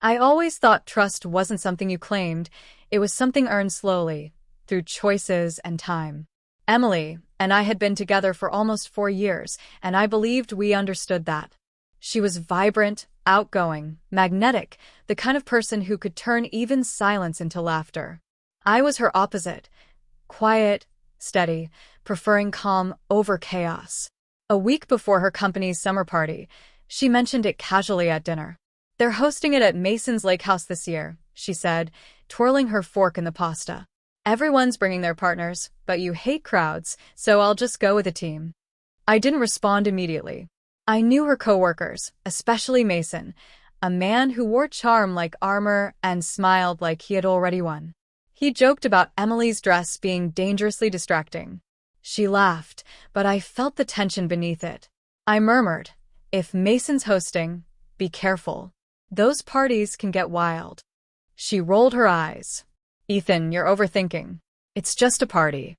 I always thought trust wasn't something you claimed, it was something earned slowly, through choices and time. Emily and I had been together for almost 4 years, and I believed we understood that. She was vibrant, outgoing, magnetic, the kind of person who could turn even silence into laughter. I was her opposite, quiet, steady, preferring calm over chaos. A week before her company's summer party, she mentioned it casually at dinner. "They're hosting it at Mason's Lake House this year," she said, twirling her fork in the pasta. "Everyone's bringing their partners, but you hate crowds, so I'll just go with a team." I didn't respond immediately. I knew her coworkers, especially Mason, a man who wore charm like armor and smiled like he had already won. He joked about Emily's dress being dangerously distracting. She laughed, but I felt the tension beneath it. I murmured, "If Mason's hosting, be careful. Those parties can get wild." She rolled her eyes. "Ethan, you're overthinking. It's just a party."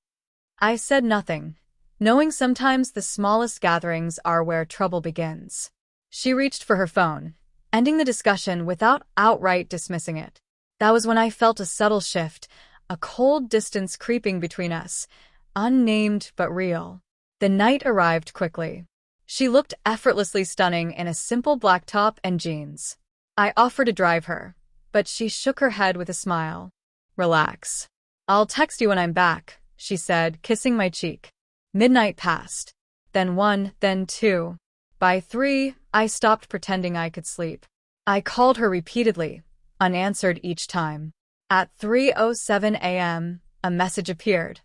I said nothing, knowing sometimes the smallest gatherings are where trouble begins. She reached for her phone, ending the discussion without outright dismissing it. That was when I felt a subtle shift, a cold distance creeping between us, unnamed but real. The night arrived quickly. She looked effortlessly stunning in a simple black top and jeans. I offered to drive her, but she shook her head with a smile. "Relax. I'll text you when I'm back," she said, kissing my cheek. Midnight passed. Then 1, then 2. By 3, I stopped pretending I could sleep. I called her repeatedly, unanswered each time. At 3:07 a.m., a message appeared.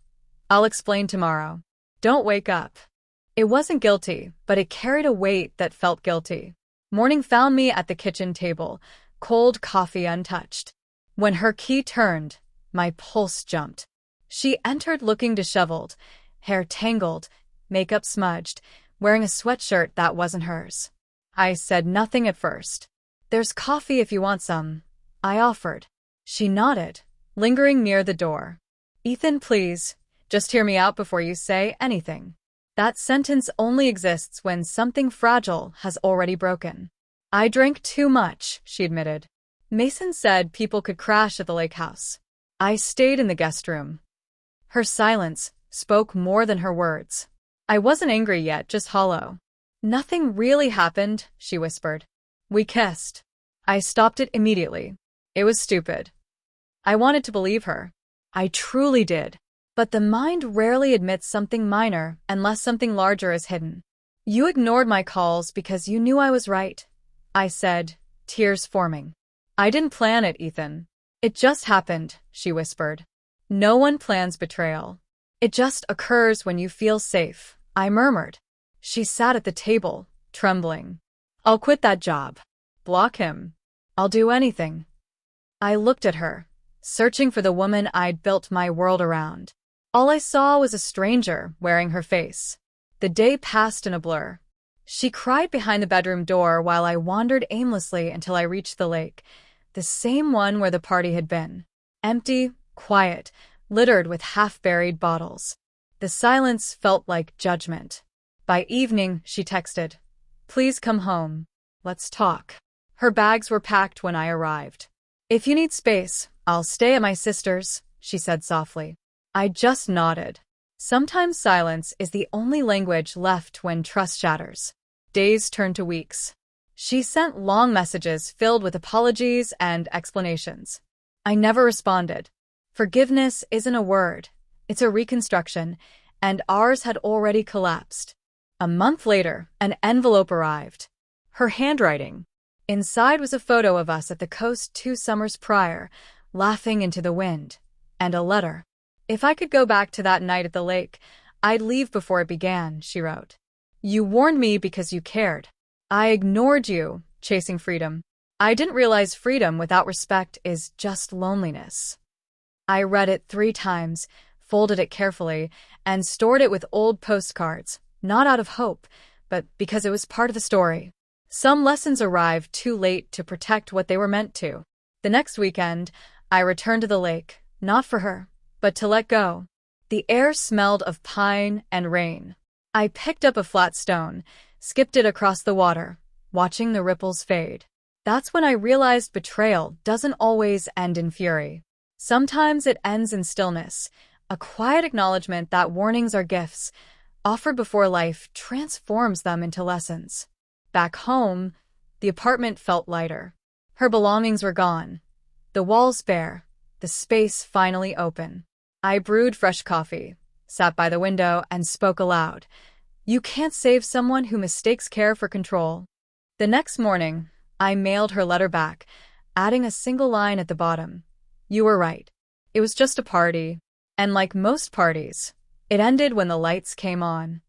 "I'll explain tomorrow. Don't wake up." It wasn't guilty, but it carried a weight that felt guilty. Morning found me at the kitchen table, cold coffee untouched. When her key turned, my pulse jumped. She entered looking disheveled, hair tangled, makeup smudged, wearing a sweatshirt that wasn't hers. I said nothing at first. "There's coffee if you want some," I offered. She nodded, lingering near the door. "Ethan, please, just hear me out before you say anything." That sentence only exists when something fragile has already broken. "I drank too much," she admitted. "Mason said people could crash at the lake house." I stayed in the guest room. Her silence spoke more than her words. I wasn't angry yet, just hollow. "Nothing really happened," she whispered. "We kissed." I stopped it immediately. It was stupid. I wanted to believe her. I truly did. But the mind rarely admits something minor unless something larger is hidden. "You ignored my calls because you knew I was right," I said, tears forming. "I didn't plan it, Ethan. It just happened," she whispered. "No one plans betrayal. It just occurs when you feel safe," I murmured. She sat at the table, trembling. "I'll quit that job. Block him. I'll do anything." I looked at her, searching for the woman I'd built my world around. All I saw was a stranger wearing her face. The day passed in a blur. She cried behind the bedroom door while I wandered aimlessly until I reached the lake, the same one where the party had been. Empty, quiet, littered with half-buried bottles. The silence felt like judgment. By evening, she texted, "Please come home. Let's talk." Her bags were packed when I arrived. "If you need space, I'll stay at my sister's," she said softly. I just nodded. Sometimes silence is the only language left when trust shatters. Days turned to weeks. She sent long messages filled with apologies and explanations. I never responded. Forgiveness isn't a word. It's a reconstruction, and ours had already collapsed. A month later, an envelope arrived. Her handwriting. Inside was a photo of us at the coast 2 summers prior, laughing into the wind, and a letter. "If I could go back to that night at the lake, I'd leave before it began," she wrote. "You warned me because you cared. I ignored you, chasing freedom. I didn't realize freedom without respect is just loneliness." I read it 3 times, folded it carefully, and stored it with old postcards, not out of hope, but because it was part of the story. Some lessons arrived too late to protect what they were meant to. The next weekend, I returned to the lake, not for her, but to let go. The air smelled of pine and rain. I picked up a flat stone, skipped it across the water, watching the ripples fade. That's when I realized betrayal doesn't always end in fury. Sometimes it ends in stillness, a quiet acknowledgement that warnings are gifts, offered before life transforms them into lessons. Back home, the apartment felt lighter. Her belongings were gone, the walls bare, the space finally open. I brewed fresh coffee, sat by the window, and spoke aloud. You can't save someone who mistakes care for control. The next morning, I mailed her letter back, adding a single line at the bottom. You were right. It was just a party. And like most parties, it ended when the lights came on.